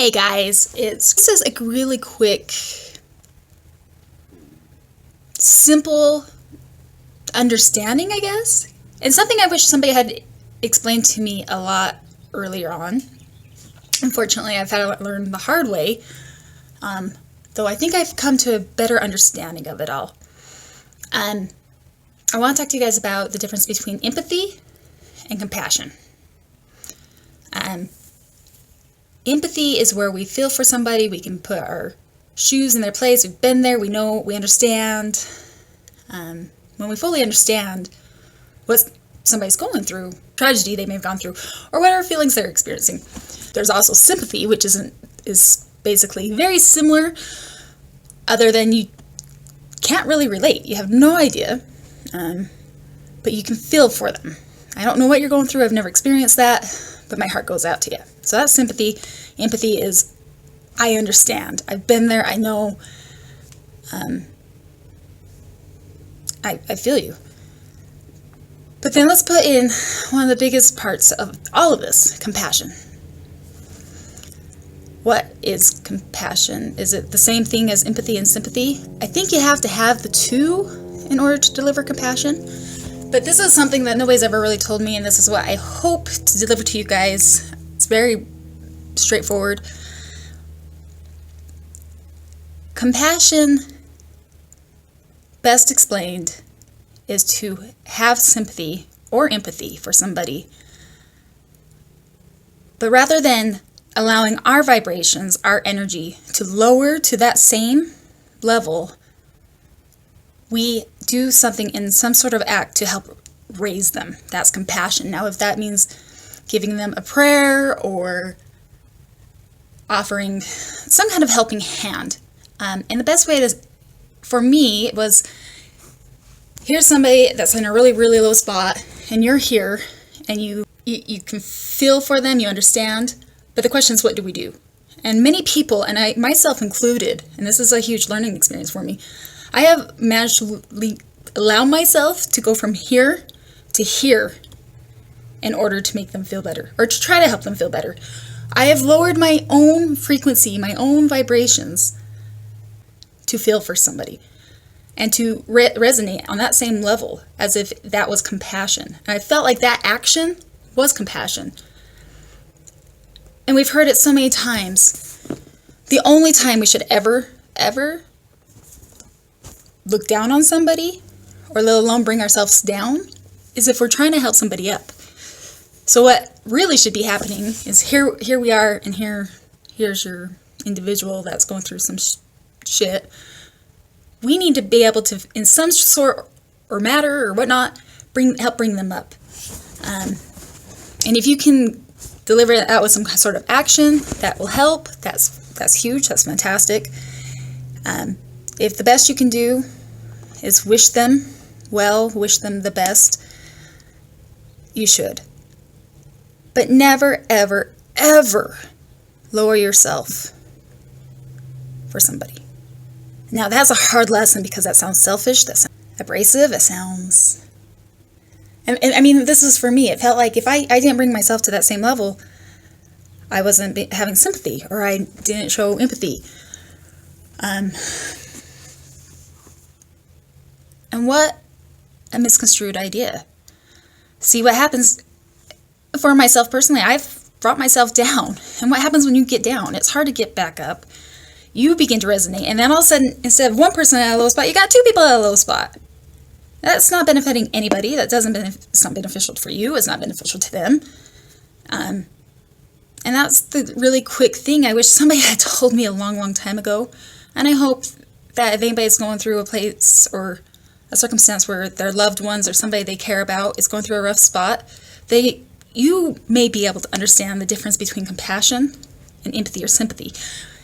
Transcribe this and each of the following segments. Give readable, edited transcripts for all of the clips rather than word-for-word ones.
Hey guys, this is a really quick, simple understanding, I guess, and something I wish somebody had explained to me a lot earlier on. Unfortunately, I've had to learn the hard way, though I think I've come to a better understanding of it all. I want to talk to you guys about the difference between empathy and compassion. Empathy is where we feel for somebody, we can put our shoes in their place, we've been there, we know, we understand. When we fully understand what somebody's going through, tragedy they may have gone through, or whatever feelings they're experiencing. There's also sympathy, which is basically very similar, other than you can't really relate. You have no idea, but you can feel for them. I don't know what you're going through, I've never experienced that, but my heart goes out to you. So that's sympathy. Empathy is, I understand. I've been there, I know. I feel you. But then let's put in one of the biggest parts of all of this, compassion. What is compassion? Is it the same thing as empathy and sympathy? I think you have to have the two in order to deliver compassion. But this is something that nobody's ever really told me, and this is what I hope to deliver to you guys. It's very straightforward. Compassion, best explained, is to have sympathy or empathy for somebody. But rather than allowing our vibrations, our energy, to lower to that same level, we do something in some sort of act to help raise them. That's compassion. Now, if that means giving them a prayer or offering some kind of helping hand. And the best way for me was, here's somebody that's in a really, really low spot, and you're here, and you can feel for them, you understand, but the question is, what do we do? And many people, and I myself included, and this is a huge learning experience for me, I have managed to allow myself to go from here to here in order to make them feel better, or to try to help them feel better. I have lowered my own frequency, my own vibrations to feel for somebody and to resonate on that same level as if that was compassion. And I felt like that action was compassion. And we've heard it so many times. The only time we should ever look down on somebody, or let alone bring ourselves down, is if we're trying to help somebody up. So what really should be happening is here we are, and here's your individual that's going through some shit. We need to be able to, in some sort or matter or whatnot, help bring them up. And if you can deliver that with some sort of action that will help, that's huge, that's fantastic. If the best you can do is wish them well, wish them the best, you should. But never, ever, ever lower yourself for somebody. Now, that's a hard lesson because that sounds selfish, that sounds abrasive, it sounds... And I mean, this is for me. It felt like if I didn't bring myself to that same level, I wasn't having sympathy, or I didn't show empathy. And what a misconstrued idea. See, what happens for myself personally, I've brought myself down. And what happens when you get down? It's hard to get back up. You begin to resonate. And then all of a sudden, instead of one person at a low spot, you got two people at a low spot. That's not benefiting anybody. It's not beneficial for you. It's not beneficial to them. And that's the really quick thing I wish somebody had told me a long, long time ago. And I hope that if anybody's going through a place or a circumstance where their loved ones or somebody they care about is going through a rough spot, you may be able to understand the difference between compassion and empathy or sympathy.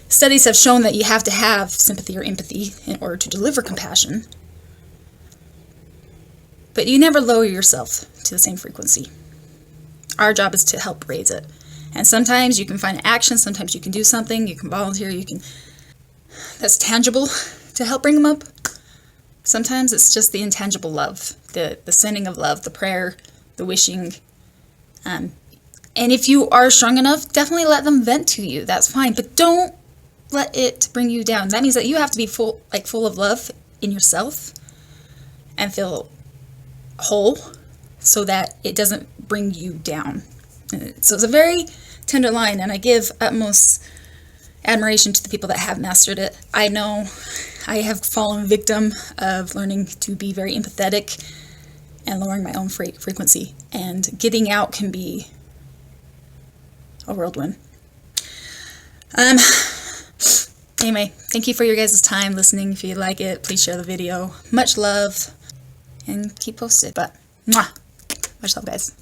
Studies have shown that you have to have sympathy or empathy in order to deliver compassion. But you never lower yourself to the same frequency. Our job is to help raise it. And sometimes you can find action, sometimes you can do something, you can volunteer, that's tangible to help bring them up. Sometimes it's just the intangible love, the sending of love, the prayer, the wishing. And if you are strong enough, definitely let them vent to you. That's fine. But don't let it bring you down. That means that you have to be full of love in yourself and feel whole so that it doesn't bring you down. So it's a very tender line, and I give utmost admiration to the people that have mastered it. I know I have fallen victim of learning to be very empathetic and lowering my own frequency, and getting out can be a whirlwind. Anyway, thank you for your guys' time listening. If you like it, please share the video. Much love, and keep posted. But, mwah! Much love, guys.